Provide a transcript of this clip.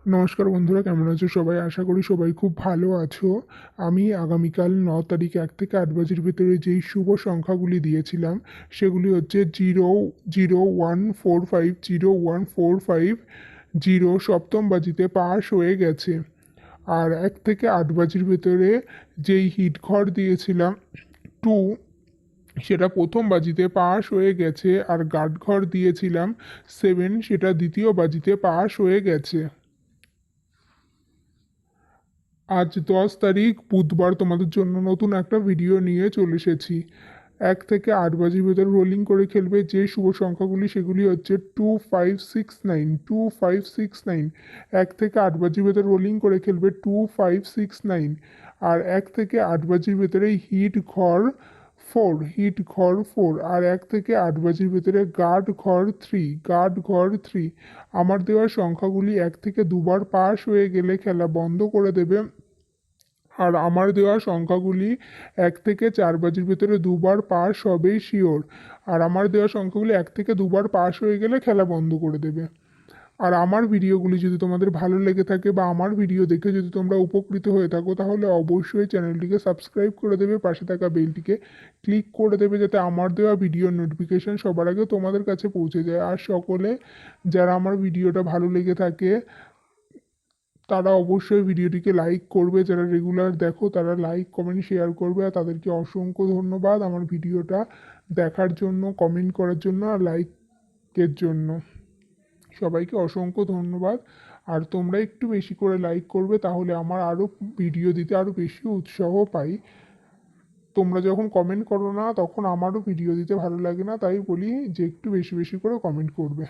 নমস্কার বন্ধুরা, কেমন আছো সবাই? আশা করি সবাই খুব ভালো আছো। আমি আগামীকাল 9 তারিখ 1 থেকে 8 বাজির ভিতরে যেই শুভ সংখ্যাগুলি দিয়েছিলাম সেগুলি হচ্ছে 0, 0, 1, 4, 5, 0, 1, 4, 5, 0 সপ্তম বাজিতে পাস হয়ে গেছে। আর 1 থেকে 8 বাজির ভিতরে যেই হিট ঘর দিয়েছিলাম 2, সেটা প্রথম বাজিতে পাস হয়ে গেছে। আর গার্ড ঘর দিয়েছিলাম 7, সেটা দ্বিতীয় বাজিতে পাস হয়ে গেছে। আজ 10 তারিখ বুধবার, তোমাদের জন্য নতুন একটা ভিডিও নিয়ে চলে এসেছি। 1 থেকে 8 বাজির ভেতর রোলিং করে খেলবে যে শুভ সংখ্যাগুলি সেগুলি হচ্ছে 2569, 2569। 1 থেকে 8 বাজির ভেতর রোলিং করে খেলবে 2569। আর 1 থেকে 8 বাজির ভেতরে হিট ঘর 4। আর 1 থেকে 8 বাজির ভেতরে গার্ড ঘর 3। আমার দেওয়া সংখ্যাগুলি 1 থেকে 2 বার পাস হয়ে গেলে খেলা বন্ধ করে দেবে। আর আমার দেওয়া সংখ্যাগুলি 1 থেকে 4 বাজির ভেতরে 2 বার পাস হবেই শিওর। আর আমার দেওয়া সংখ্যাগুলি 1 থেকে 2 বার পাস হয়ে গেলে খেলা বন্ধ করে দেবে। আর আমার ভিডিওগুলি যদি তোমাদের ভালো লেগে থাকে বা আমার ভিডিও দেখে যদি তোমরা উপকৃত হয়ে থাকো, তাহলে অবশ্যই চ্যানেলটিকে সাবস্ক্রাইব করে দেবে, পাশে থাকা বেলটিকে ক্লিক করে দেবে, যাতে আমার দেওয়া ভিডিওর নোটিফিকেশন সবার আগে তোমাদের কাছে পৌঁছে যায়। আর সকলে যারা আমার ভিডিওটা ভালো লেগে থাকে তারা অবশ্যই ভিডিওটিকে লাইক করবে। যারা রেগুলার দেখো তারা লাইক, কমেন্ট, শেয়ার করবে। আর তাদেরকে অসংখ্য ধন্যবাদ আমার ভিডিওটা দেখার জন্য, কমেন্ট করার জন্য আর লাইকের জন্য। সবাইকে অসংখ্য ধন্যবাদ। আর তোমরা একটু বেশি করে লাইক করবে, তাহলে আমার আরও ভিডিও দিতে আরও বেশি উৎসাহ পাই। তোমরা যখন কমেন্ট করো না তখন আমারও ভিডিও দিতে ভালো লাগে না, তাই বলি যে একটু বেশি বেশি করে কমেন্ট করবে।